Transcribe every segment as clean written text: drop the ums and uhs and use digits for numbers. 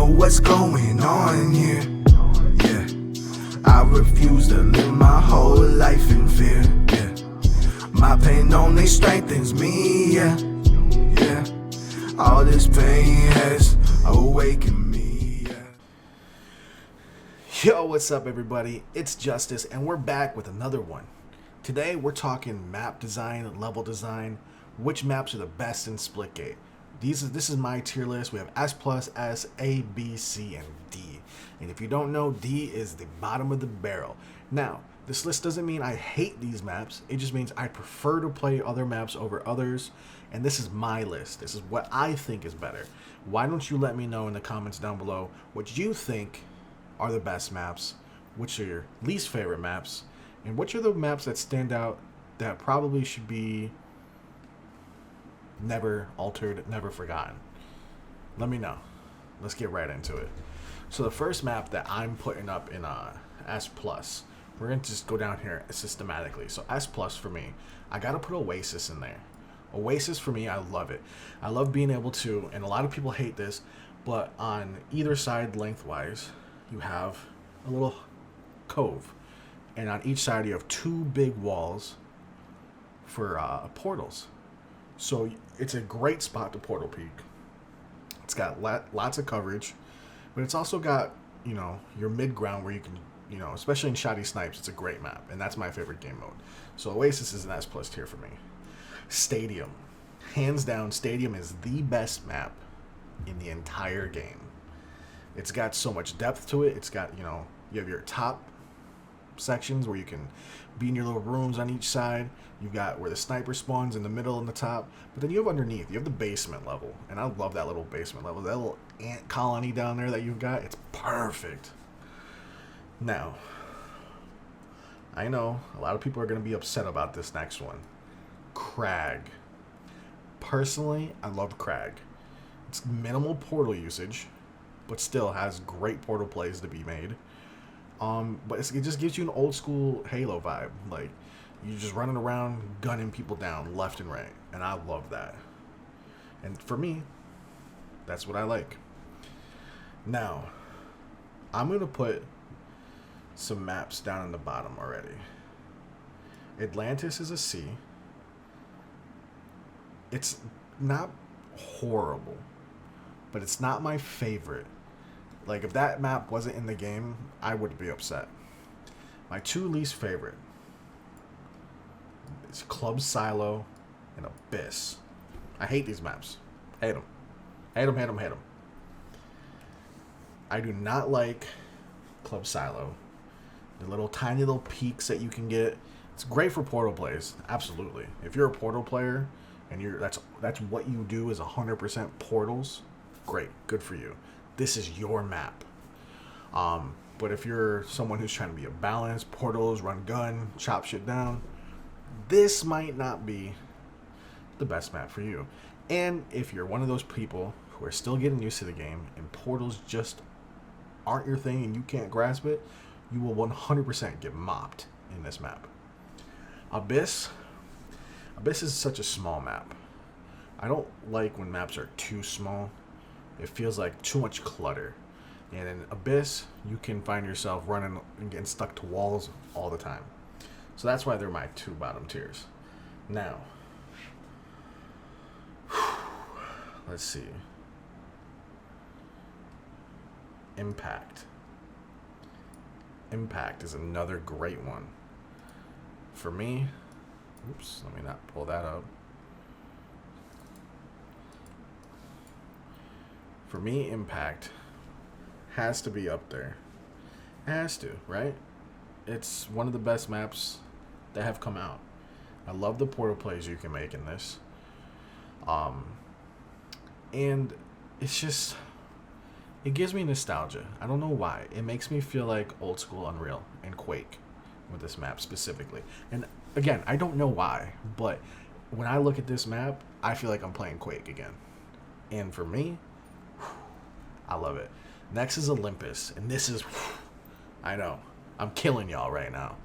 know what's going on here. Yeah, I refuse to live my whole life in fear. Yeah, my pain only strengthens me. Yeah, yeah, all this pain has awakened me. Yeah. Yo, what's up everybody? It's Justice and we're back with another one. Today we're talking map design, level design, which maps are the best in Splitgate. This is my tier list. We have S+, S, A, B, C, and D. And if you don't know, D is the bottom of the barrel. Now, this list doesn't mean I hate these maps. It just means I prefer to play other maps over others. And this is my list. This is what I think is better. Why don't you let me know in the comments down below what you think are the best maps, which are your least favorite maps, and which are the maps that stand out that probably should be never altered, never forgotten. Let me know. Let's get right into it. So the first map that I'm putting up in S+, we're going to just go down here systematically. So S+ for me, I got to put Oasis in there. Oasis for me, I love it. I love being able to, and a lot of people hate this, but on either side lengthwise, you have a little cove. And on each side, you have two big walls for portals. So it's a great spot to portal peek. It's got lots of coverage, but it's also got, you know, your mid-ground where you can, you know, especially in Shoddy Snipes, it's a great map. And that's my favorite game mode. So Oasis is an S+ tier for me. Stadium. Hands down, Stadium is the best map in the entire game. It's got so much depth to it. It's got, you know, you have your top sections where you can be in your little rooms on each side. You've got where the sniper spawns in the middle and the top. But then you have underneath, you have the basement level. And I love that little basement level. That little ant colony down there that you've got, it's perfect. Now, I know a lot of people are going to be upset about this next one. Crag. Personally, I love Crag. It's minimal portal usage, but still has great portal plays to be made. But it just gives you an old school Halo vibe. Like, you're just running around gunning people down left and right. And I love that. And for me, that's what I like. Now, I'm going to put some maps down in the bottom already. Atlantis is a C. It's not horrible, but it's not my favorite. Like, if that map wasn't in the game, I would be upset. My two least favorite is Club Silo and Abyss. I hate these maps. Hate them. Hate them, hate them, hate them. I do not like Club Silo. The little tiny little peaks that you can get. It's great for portal plays. Absolutely. If you're a portal player and that's what you do is 100% portals, great. Good for you. This is your map. But if you're someone who's trying to be a balance, portals, run gun, chop shit down, this might not be the best map for you. And if you're one of those people who are still getting used to the game and portals just aren't your thing and you can't grasp it, you will 100% get mopped in this map. Abyss is such a small map. I don't like when maps are too small. It feels like too much clutter. And in Abyss, you can find yourself running and getting stuck to walls all the time. So that's why they're my two bottom tiers. Now, let's see. Impact. Impact is another great one. For me, oops, let me not pull that up. For me, Impact has to be up there. It has to, right? It's one of the best maps that have come out. I love the portal plays you can make in this. And it's just, it gives me nostalgia. I don't know why. It makes me feel like old school Unreal and Quake with this map specifically. And again, I don't know why, but when I look at this map, I feel like I'm playing Quake again. And for me, I love it. Next is Olympus, and this is, I know, I'm killing y'all right now,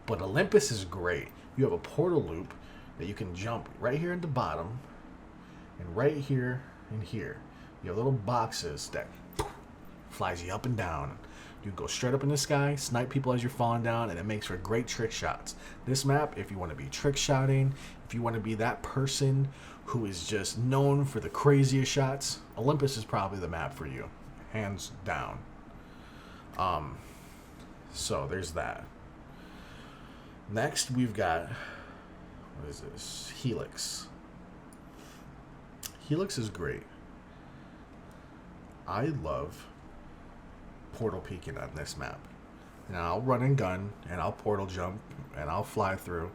but Olympus is great. You have a portal loop that you can jump right here at the bottom, and right here and here. You have little boxes that flies you up and down. You go straight up in the sky, snipe people as you're falling down, and it makes for great trick shots. This map, if you want to be trick shotting, if you want to be that person who is just known for the craziest shots, Olympus is probably the map for you, hands down. So there's that. Next, we've got, what is this? Helix. Helix is great. I love portal peeking on this map. And I'll run and gun, and I'll portal jump, and I'll fly through.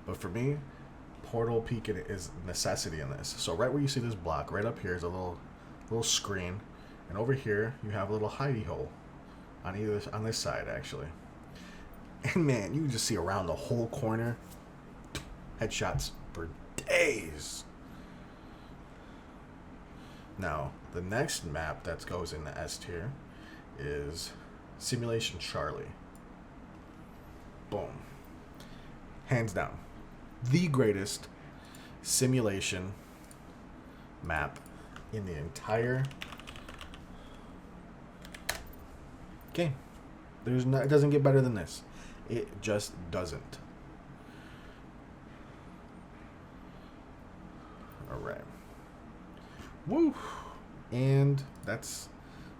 But for me, portal peeking is a necessity in this. So right where you see this block, right up here is a little screen. And over here, you have a little hidey hole on this side, actually. And man, you can just see around the whole corner. Headshots for days. Now, the next map that goes in the S tier is Simulation Charlie. Boom. Hands down. The greatest simulation map in the entire game. It doesn't get better than this. It just doesn't. Alright. Woo! And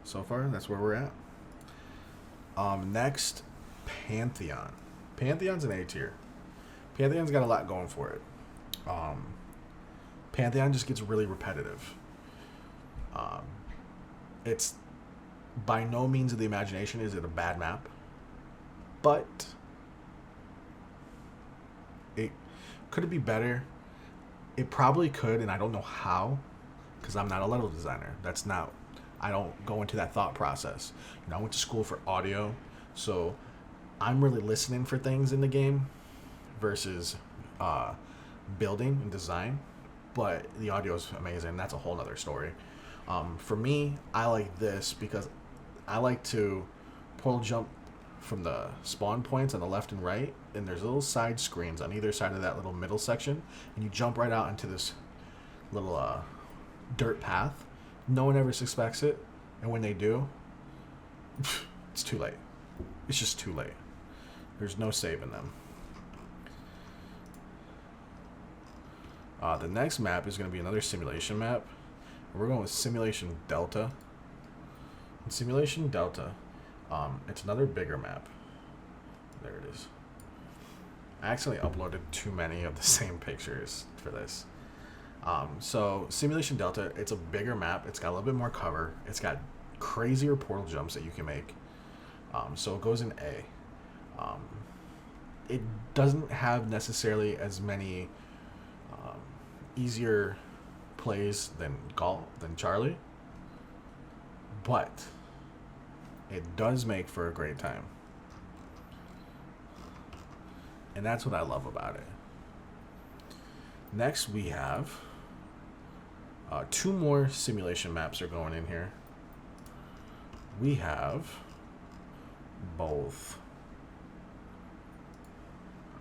so far, that's where we're at. Next, Pantheon. Pantheon's an A tier. Pantheon's got a lot going for it. Pantheon just gets really repetitive. It's by no means of the imagination is it a bad map, but could it be better? It probably could, and I don't know how, because I'm not a level designer. I don't go into that thought process. I went to school for audio, so I'm really listening for things in the game versus building and design. But the audio is amazing. That's a whole other story. For me, I like this because I like to portal jump from the spawn points on the left and right, and there's little side screens on either side of that little middle section, and you jump right out into this little dirt path. No one ever suspects it, and when they do, it's too late. It's just too late. There's no saving them. The next map is going to be another simulation map. We're going with Simulation Delta. In Simulation Delta, it's another bigger map. There it is. I accidentally uploaded too many of the same pictures for this. So Simulation Delta, it's a bigger map. It's got a little bit more cover. It's got crazier portal jumps that you can make. So it goes in A. It doesn't have necessarily as many easier plays than Charlie, but it does make for a great time. And that's what I love about it. Next we have two more simulation maps are going in here. We have both.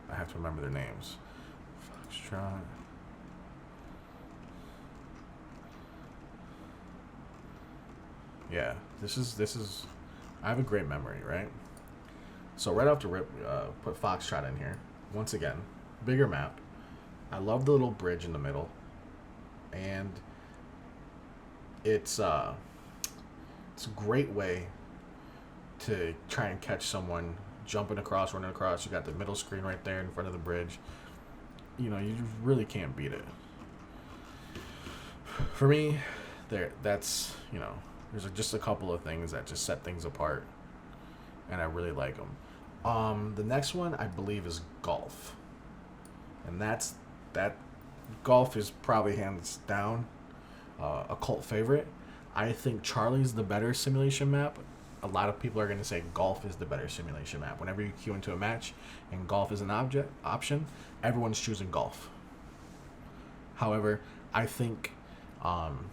I have to remember their names. Foxtrot. Yeah, this is. I have a great memory, right? So right off the rip, put Foxtrot in here. Once again, bigger map. I love the little bridge in the middle, and it's a great way to try and catch someone jumping across, running across. You got the middle screen right there in front of the bridge. You really can't beat it. For me, there's just a couple of things that just set things apart, and I really like them. The next one I believe is golf, and that golf is probably hands down a cult favorite. I think Charlie's the better simulation map. A lot of people are going to say golf is the better simulation map. Whenever you queue into a match and golf is an option, everyone's choosing golf. However, I think and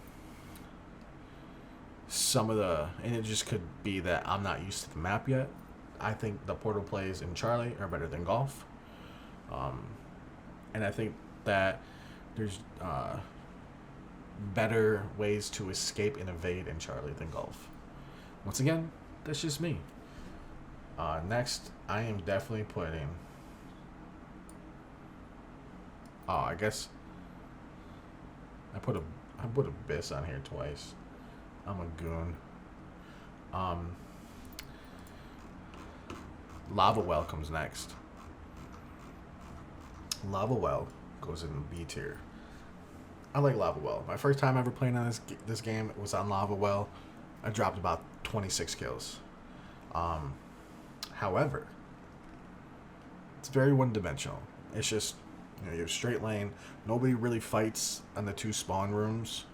it just could be that I'm not used to the map yet. I think the portal plays in Charlie are better than golf. And I think that there's better ways to escape and evade in Charlie than golf. Once again, that's just me. Next, I am definitely putting... Oh, I guess... I put Abyss on here twice. I'm a goon. Lava Well comes next. Lava Well goes in B tier. I like Lava Well. My first time ever playing on this game was on Lava Well. I dropped about 26 kills. However, it's very one-dimensional. It's just, you have straight lane. Nobody really fights on the two spawn rooms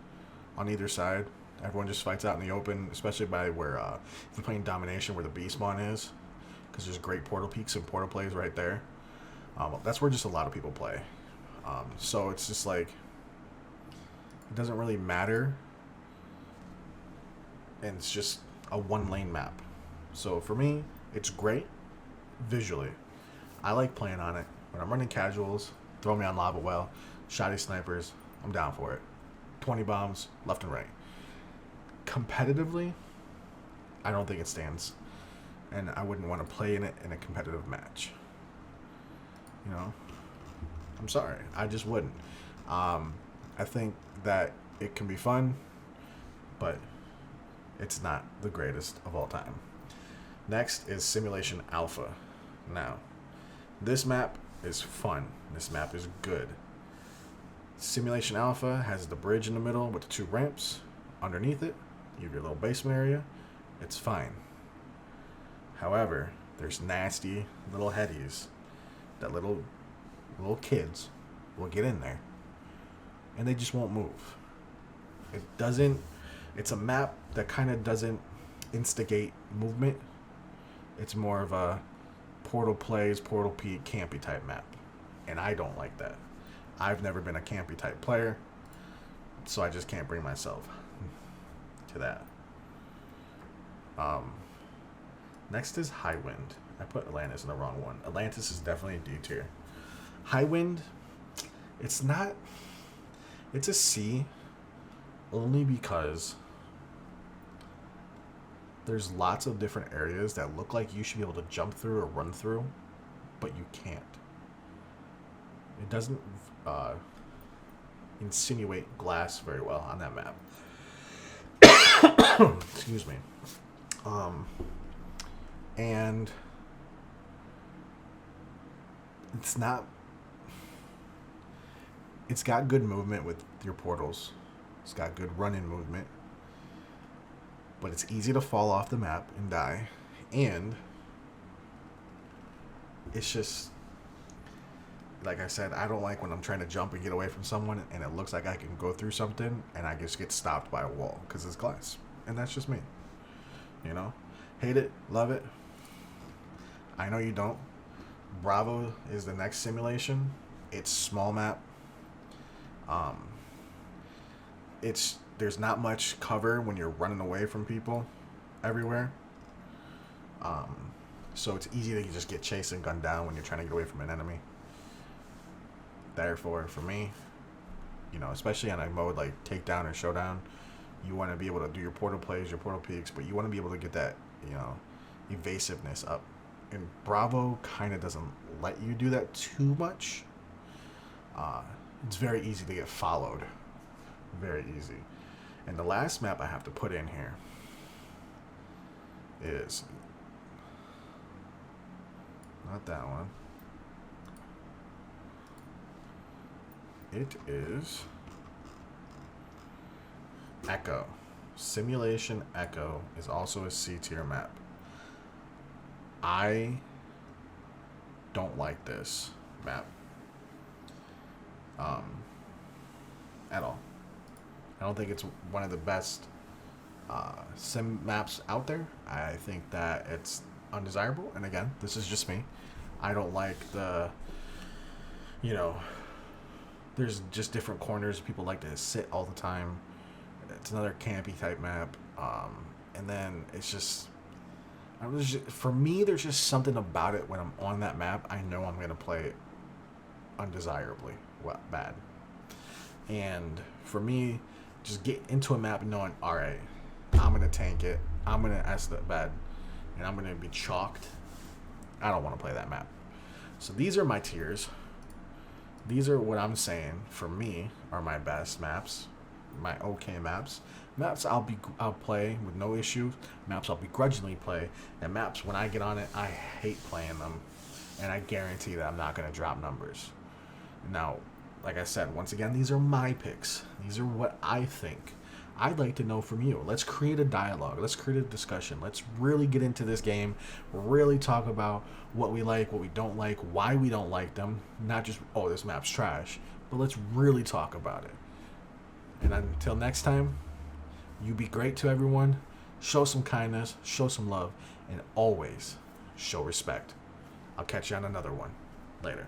on either side. Everyone just fights out in the open, especially by where, if you're playing Domination, where the B spawn is, because there's great portal peaks and portal plays right there. That's where just a lot of people play. So it's just like, it doesn't really matter, and it's just a one-lane map. So for me, it's great visually. I like playing on it. When I'm running casuals, throw me on Lava Well, shoddy snipers, I'm down for it. 20 bombs, left and right. Competitively, I don't think it stands. And I wouldn't want to play in it in a competitive match. You know? I'm sorry. I just wouldn't. I think that it can be fun, but it's not the greatest of all time. Next is Simulation Alpha. Now, this map is fun. This map is good. Simulation Alpha has the bridge in the middle with the two ramps. Underneath it, you have your little basement area. It's fine. However, there's nasty little headies that little kids will get in there, and they just won't move. It's a map that kind of doesn't instigate movement. It's more of a portal plays, portal peek, campy type map. And I don't like that. I've never been a campy type player, so I just can't bring myself to that. Next is High Wind. I put Atlantis in the wrong one. Atlantis is definitely a D tier. High Wind, it's a C, only because there's lots of different areas that look like you should be able to jump through or run through, but you can't. It doesn't insinuate glass very well on that map. Excuse me. And it's got good movement with your portals. It's got good running movement. But it's easy to fall off the map and die. And it's just, like I said, I don't like when I'm trying to jump and get away from someone and it looks like I can go through something and I just get stopped by a wall because it's glass. And that's just me. You know? Hate it, love it. I know you don't. Bravo is the next simulation. It's small map. There's not much cover when you're running away from people everywhere. So it's easy to just get chased and gunned down when you're trying to get away from an enemy. Therefore, for me, you know, especially on a mode like Takedown or Showdown, you want to be able to do your portal plays, your portal peaks, but you want to be able to get that, you know, evasiveness up. And Bravo kind of doesn't let you do that too much. It's very easy to get followed. Very easy. And the last map I have to put in here is not that one. It is Echo. Simulation Echo is also a C tier map. I don't like this map at all. I don't think it's one of the best sim maps out there. I think that it's undesirable. And again, this is just me. I don't like the, you know, there's just different corners. People like to sit all the time. It's another campy type map. And then it's just, for me, there's just something about it when I'm on that map. I know I'm going to play it undesirably bad. And for me, just get into a map knowing, all right, I'm going to tank it. I'm going to S the bed. And I'm going to be chalked. I don't want to play that map. So these are my tiers. These are what I'm saying for me are my best maps, my okay maps. Maps I'll play with no issue. Maps I'll begrudgingly play, and maps when I get on it I hate playing them, and I guarantee that I'm not going to drop numbers. Now, like I said, once again, these are my picks. These are what I think. I'd like to know from you. Let's create a dialogue. Let's create a discussion. Let's really get into this game. Really talk about what we like, what we don't like, why we don't like them. Not just, oh, this map's trash. But let's really talk about it. And until next time, you be great to everyone. Show some kindness. Show some love. And always show respect. I'll catch you on another one. Later.